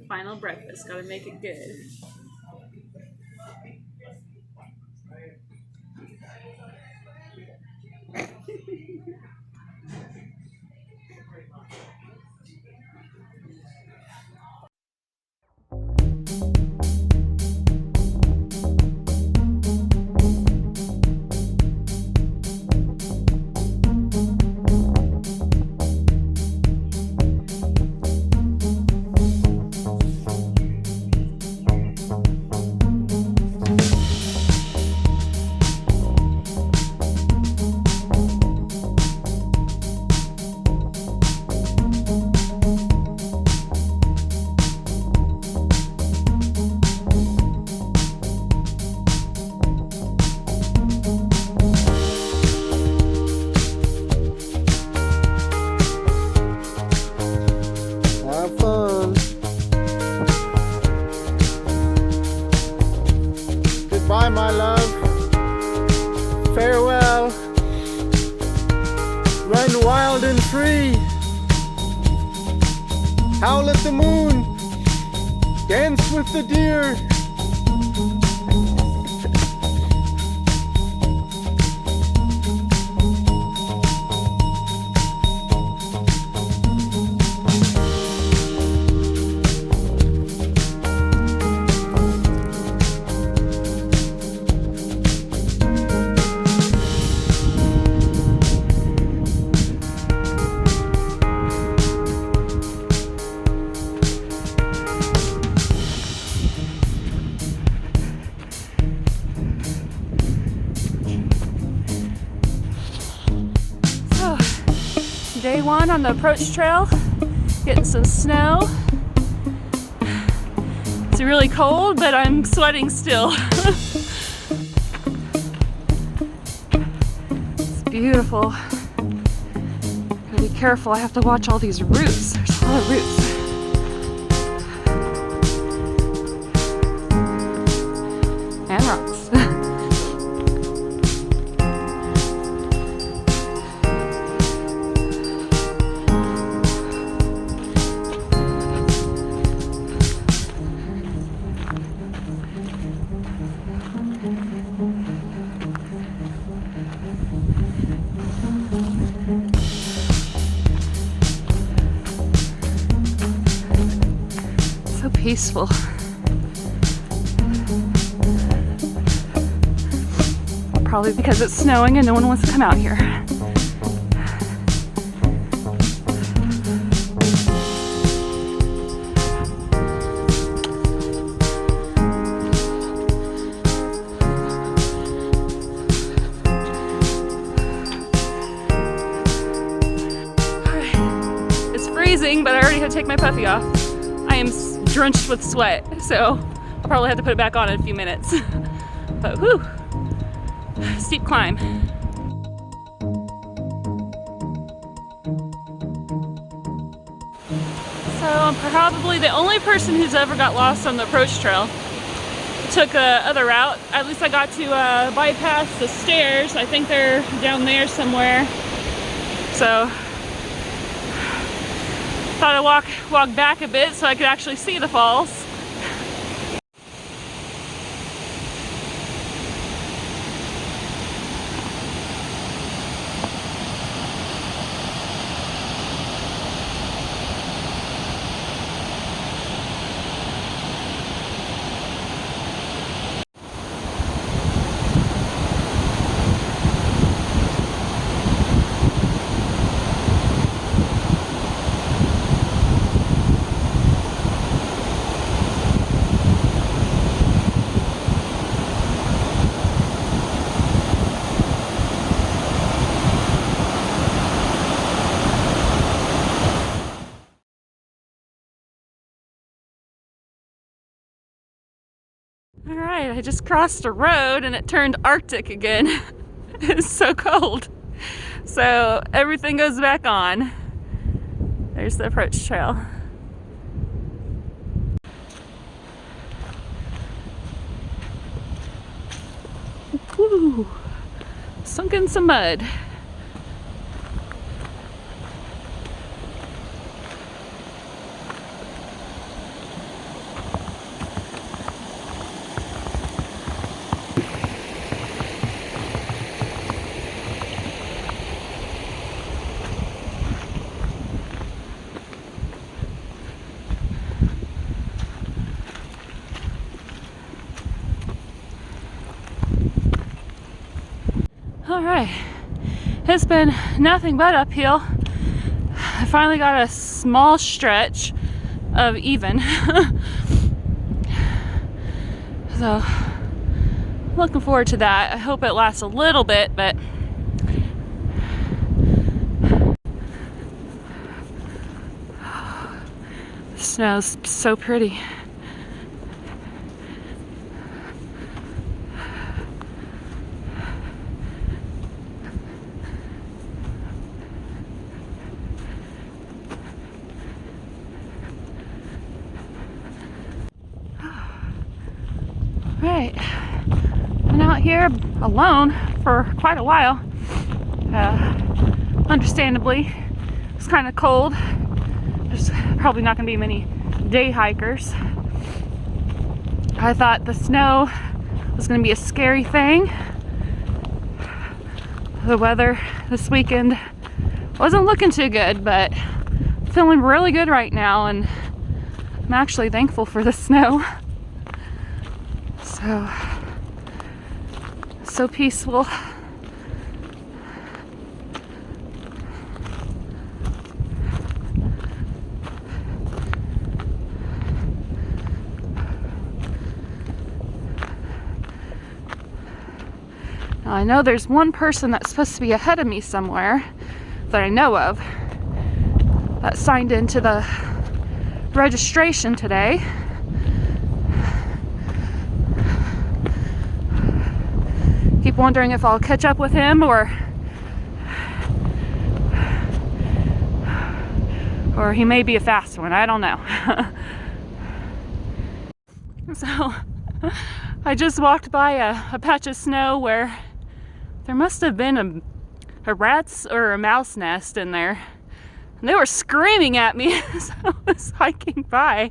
Final breakfast, gotta make it good. Goodbye, my love. Farewell. Run wild and free. Howl at the moon. Dance with the deer. Day one on the approach trail, getting some snow. It's really cold, but I'm sweating still. It's beautiful. Gotta be careful, I have to watch all these roots. There's a lot of roots. And rocks. So peaceful. Probably because it's snowing and no one wants to come out here. It's freezing, but I already had to take my puffy off. I am drenched with sweat, so I'll probably have to put it back on in a few minutes. But whew, steep climb. So I'm probably the only person who's ever got lost on the approach trail. Took a other route. At least I got to bypass the stairs. I think they're down there somewhere. So thought I'd walk back a bit so I could actually see the falls. All right, I just crossed a road and it turned Arctic again. It's so cold. So everything goes back on. There's the approach trail. Woo! Sunk in some mud. All right, it's been nothing but uphill. I finally got a small stretch of even. So, looking forward to that. I hope it lasts a little bit, but the snow's so pretty. Right, been out here alone for quite a while. Understandably, it's kind of cold. There's probably not going to be many day hikers. I thought the snow was going to be a scary thing. The weather this weekend wasn't looking too good, but feeling really good right now, and I'm actually thankful for the snow. So peaceful. Now I know there's one person that's supposed to be ahead of me somewhere that I know of that signed into the registration today. Keep wondering if I'll catch up with him or he may be a fast one. I don't know. So I just walked by a patch of snow where there must have been a rat's or a mouse nest in there, and they were screaming at me as I was hiking by.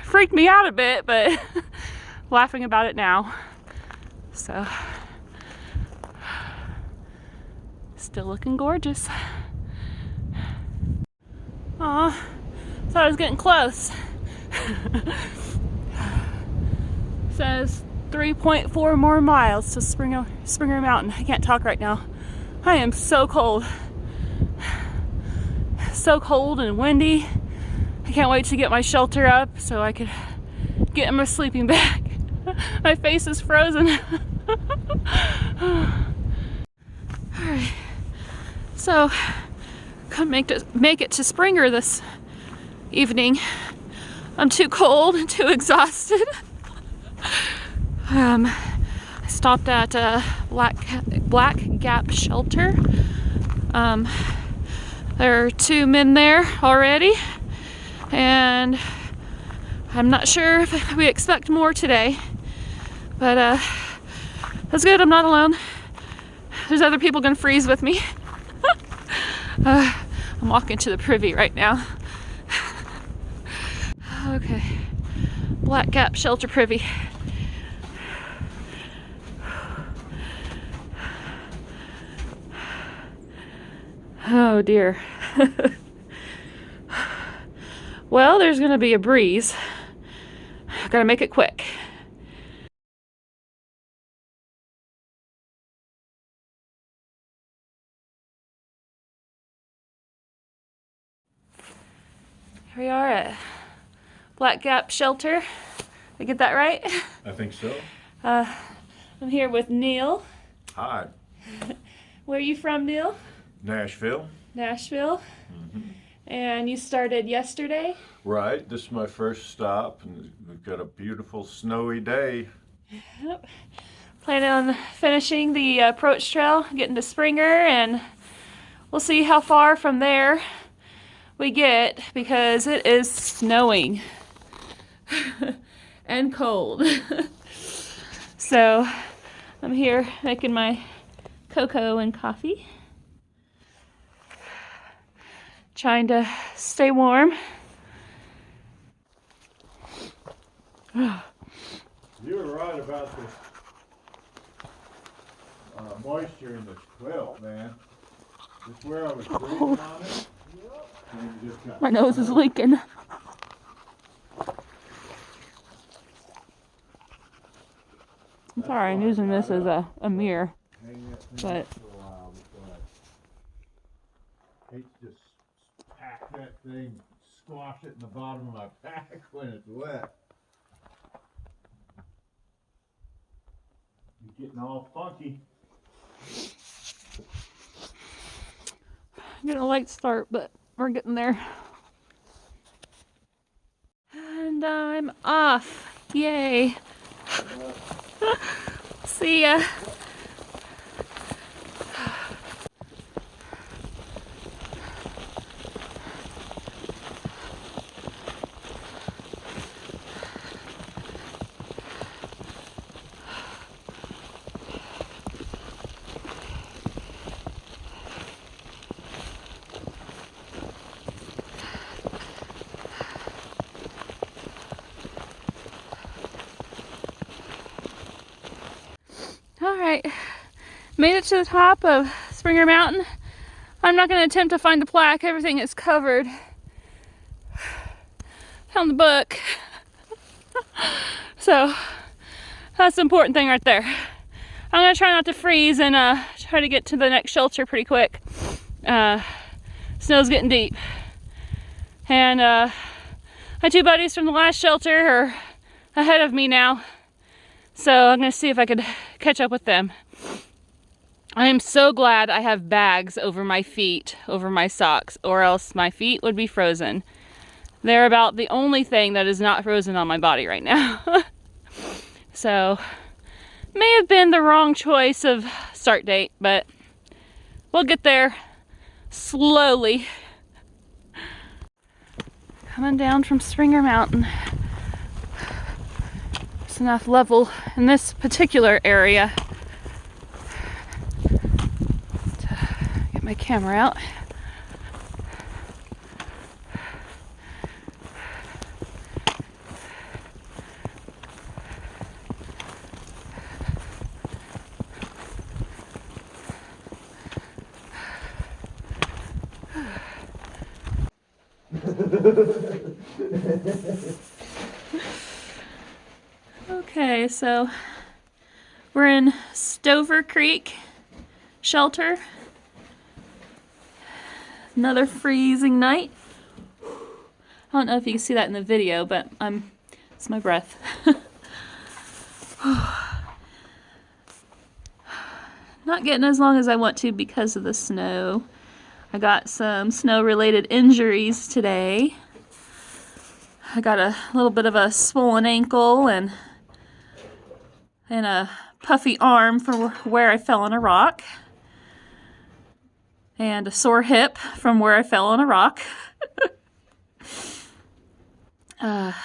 Freaked me out a bit, but laughing about it now. So still looking gorgeous. Aw, thought I was getting close. Says 3.4 more miles to Springer Mountain. I can't talk right now. I am so cold. So cold and windy. I can't wait to get my shelter up so I could get in my sleeping bag. My face is frozen. Alright. So, couldn't make it to Springer this evening. I'm too cold and too exhausted. I stopped at Black Gap Shelter. There are 2 men there already, and I'm not sure if we expect more today, but that's good. I'm not alone. There's other people gonna freeze with me. I'm walking to the privy right now. Okay, Black Gap Shelter Privy. Oh dear. Well, there's gonna be a breeze. Gotta make it quick. Here we are at Black Gap Shelter. Did I get that right? I think so. I'm here with Neil. Hi. Where are you from, Neil? Nashville. Nashville. And you started yesterday? Right. This is my first stop, and we've got a beautiful snowy day. Yep. Planning on finishing the approach trail, getting to Springer, and we'll see how far from there we get because it is snowing and cold. So I'm here making my cocoa and coffee, trying to stay warm. You were right about this moisture in the quilt, man. It's where I was breathing on it. And it just got My nose is leaking. I'm sorry, I'm using this as a mirror. hang that thing But for a while before I hate to just pack that thing, squash it in the bottom of my pack when it's wet. You're getting all funky. getting a light start, but we're getting there. And I'm off. Yay. See ya. Alright, made it to the top of Springer Mountain. I'm not going to attempt to find the plaque, everything is covered. Found the book. So, that's the important thing right there. I'm going to try not to freeze and try to get to the next shelter pretty quick. Snow's getting deep. And my two buddies from the last shelter are ahead of me now. So I'm going to see if I could catch up with them. I am so glad I have bags over my feet, over my socks, or else my feet would be frozen. They're about the only thing that is not frozen on my body right now. So, may have been the wrong choice of start date, but we'll get there slowly. Coming down from Springer Mountain. Enough level in this particular area to get my camera out. Okay, so we're in Stover Creek shelter. Another freezing night. I don't know if you can see that in the video, but it's my breath. Not getting as long as I want to because of the snow. I got some snow-related injuries today. I got a little bit of a swollen ankle and a puffy arm from where I fell on a rock. And a sore hip from where I fell on a rock. Just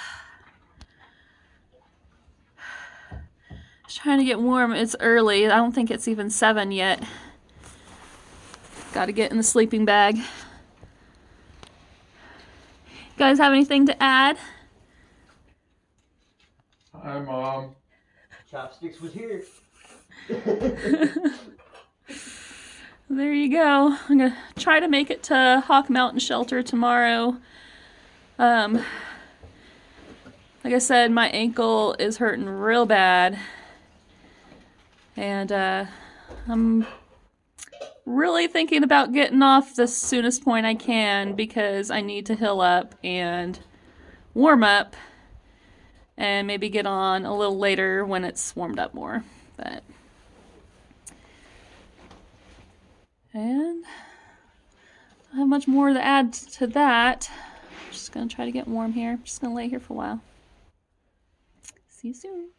trying to get warm. It's early. I don't think it's even 7 yet. Got to get in the sleeping bag. You guys have anything to add? Hi, Mom. Chopsticks was here. There you go. I'm gonna try to make it to Hawk Mountain Shelter tomorrow. Like I said, my ankle is hurting real bad. And I'm really thinking about getting off the soonest point I can because I need to heal up and warm up. And maybe get on a little later when it's warmed up more. And I don't have much more to add to that. I'm just going to try to get warm here. I'm just going to lay here for a while. See you soon.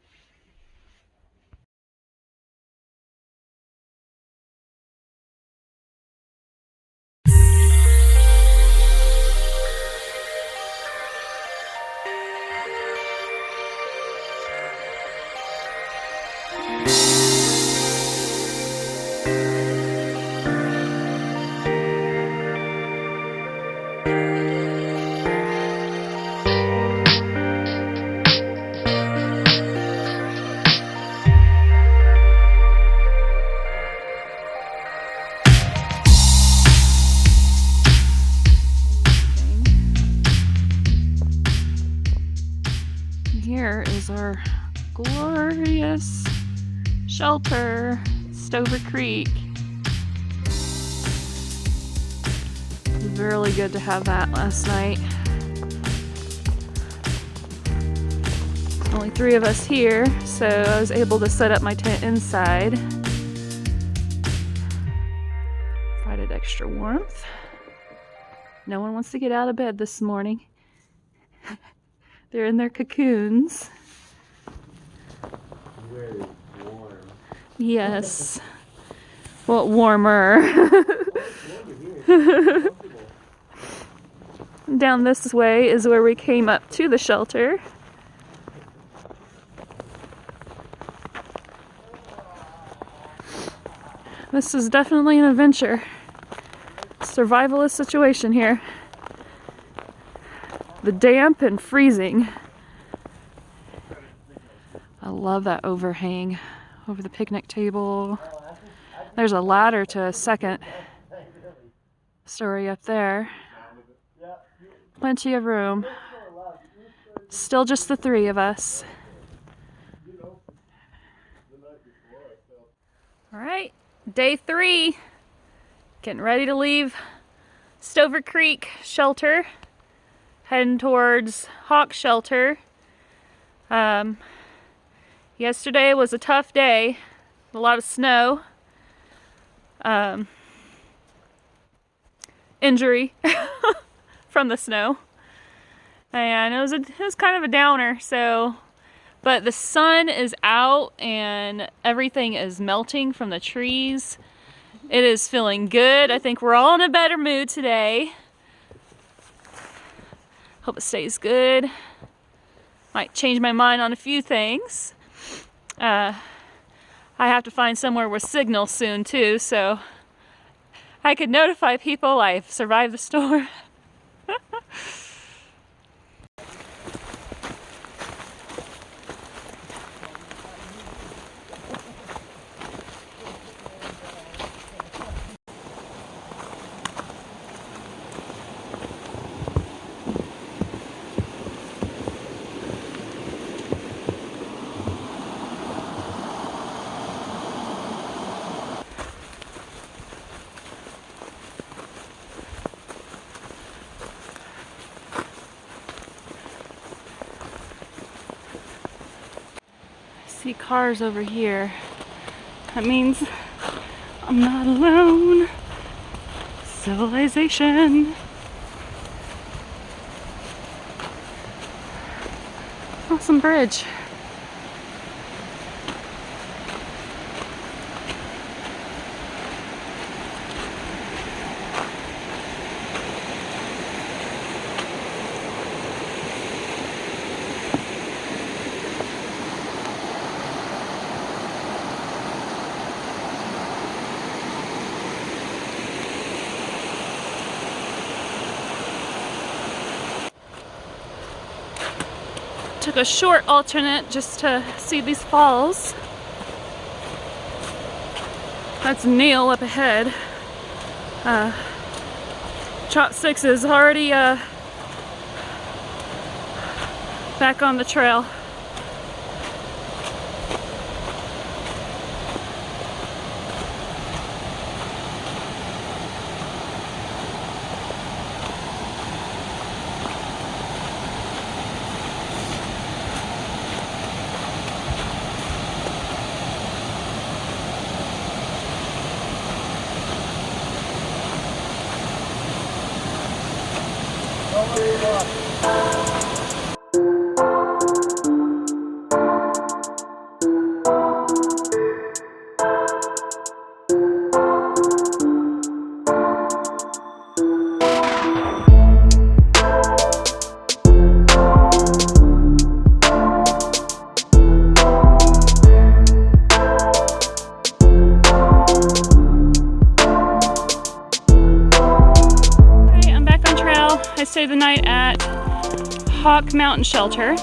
Here is our glorious shelter, Stover Creek. Really good to have that last night. Only 3 of us here, so I was able to set up my tent inside. Provided extra warmth. No one wants to get out of bed this morning. They're in their cocoons. Very warm. Yes. Well, warmer. Down this way is where we came up to the shelter. This is definitely an adventure. Survivalist situation here. The damp and freezing. I love that overhang over the picnic table. There's a ladder to a second story up there. Plenty of room. Still just the 3 of us. All right. Day 3, getting ready to leave Stover Creek shelter, heading towards Hawk shelter. Yesterday was a tough day, a lot of snow, injury from the snow, and it was kind of a downer. But the sun is out and everything is melting from the trees. It is feeling good. I think we're all in a better mood today. Hope it stays good. Might change my mind on a few things. I have to find somewhere with signal soon too, so I could notify people I've survived the storm. See cars over here. That means I'm not alone. Civilization. Awesome bridge. Took a short alternate just to see these falls. That's Neil up ahead. Chopsticks is already back on the trail. Stayed the night at Hawk Mountain Shelter.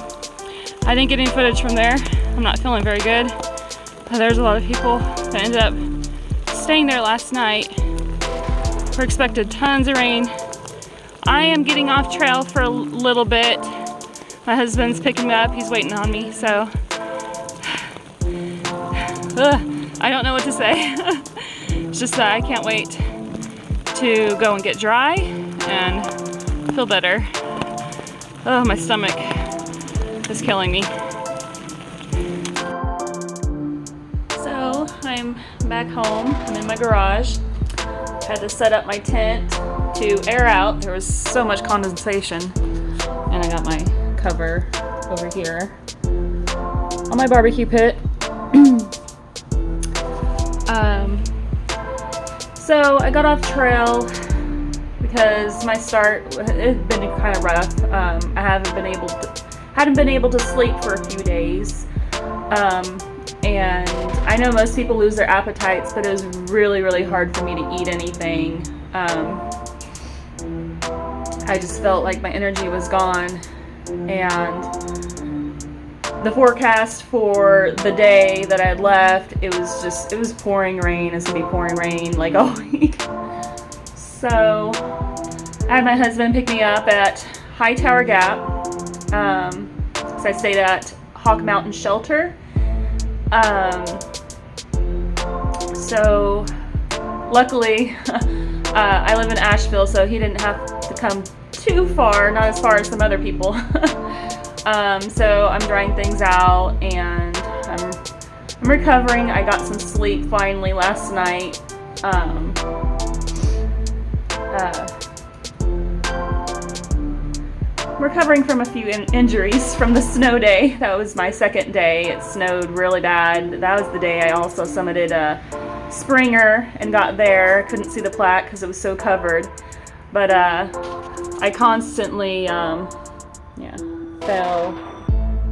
I didn't get any footage from there. I'm not feeling very good. There's a lot of people that ended up staying there last night. We're expected tons of rain. I am getting off trail for a little bit. My husband's picking me up. He's waiting on me, so I don't know what to say. It's just that I can't wait to go and get dry and feel better. Oh, my stomach is killing me. So I'm back home. I'm in my garage. Had to set up my tent to air out. There was so much condensation. And I got my cover over here on my barbecue pit. So I got off trail because my start had been kind of rough. I hadn't been able to sleep for a few days. And I know most people lose their appetites, but it was really, really hard for me to eat anything. I just felt like my energy was gone, and the forecast for the day that I had left, it was pouring rain. It's gonna be pouring rain like all week. So I had my husband pick me up at Hightower Gap. So I stayed at Hawk Mountain Shelter. So luckily I live in Asheville, so he didn't have to come too far, not as far as some other people. So I'm drying things out, and I'm recovering. I got some sleep finally last night. I'm recovering from a few injuries from the snow day. That was my second day. It snowed really bad. That was the day I also summited a Springer and got there. Couldn't see the plaque because it was so covered. But I constantly fell.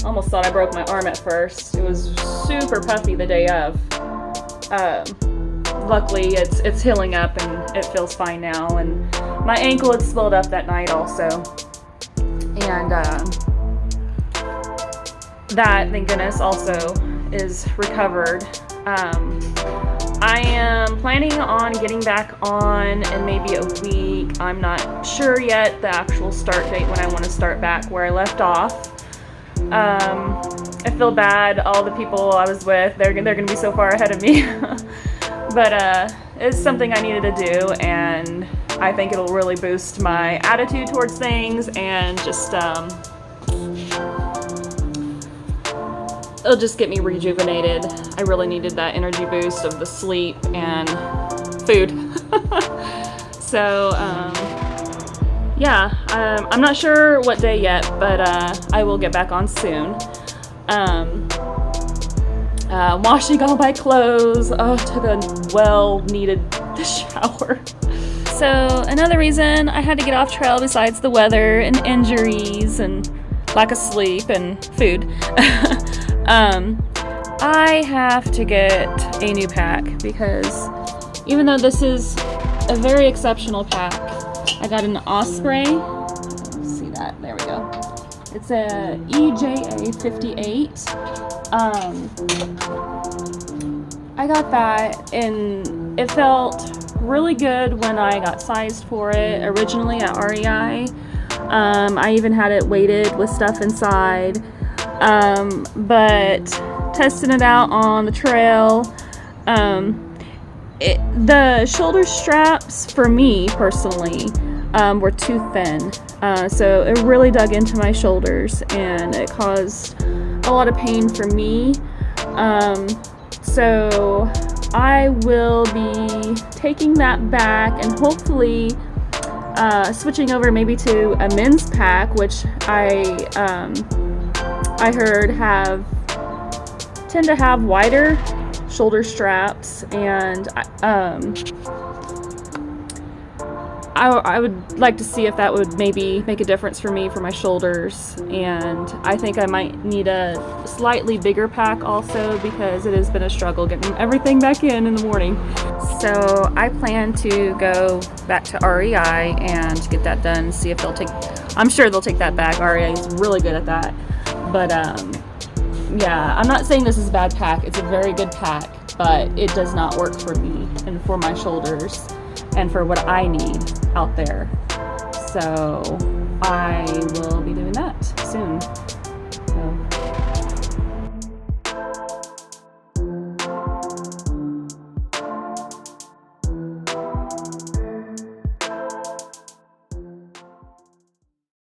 Almost thought I broke my arm at first. It was super puffy the day of. Luckily it's healing up and it feels fine now. And my ankle had swelled up that night also. And that, thank goodness, also is recovered. I am planning on getting back on in maybe a week. I'm not sure yet the actual start date when I want to start back where I left off. I feel bad. All the people I was with, they're going to be so far ahead of me. But it's something I needed to do, and I think it'll really boost my attitude towards things, and just it'll just get me rejuvenated. I really needed that energy boost of the sleep and food. So yeah, I'm not sure what day yet, but I will get back on soon. Washing all my clothes. Oh, took a well-needed shower. So another reason I had to get off trail, besides the weather and injuries and lack of sleep and food, I have to get a new pack, because even though this is a very exceptional pack, I got an Osprey. Let's see that. There we go. It's a EJA 58. I got that, and it felt really good when I got sized for it originally at REI. I even had it weighted with stuff inside. But testing it out on the trail, the shoulder straps for me personally were too thin. So it really dug into my shoulders, and it caused a lot of pain for me. So I will be taking that back and hopefully switching over maybe to a men's pack, which I heard tend to have wider shoulder straps, and I would like to see if that would maybe make a difference for me for my shoulders. And I think I might need a slightly bigger pack also, because it has been a struggle getting everything back in the morning. So I plan to go back to REI and get that done, see if they'll take, I'm sure they'll take that back. REI is really good at that. But yeah, I'm not saying this is a bad pack. It's a very good pack, but it does not work for me and for my shoulders and for what I need out there. So I will be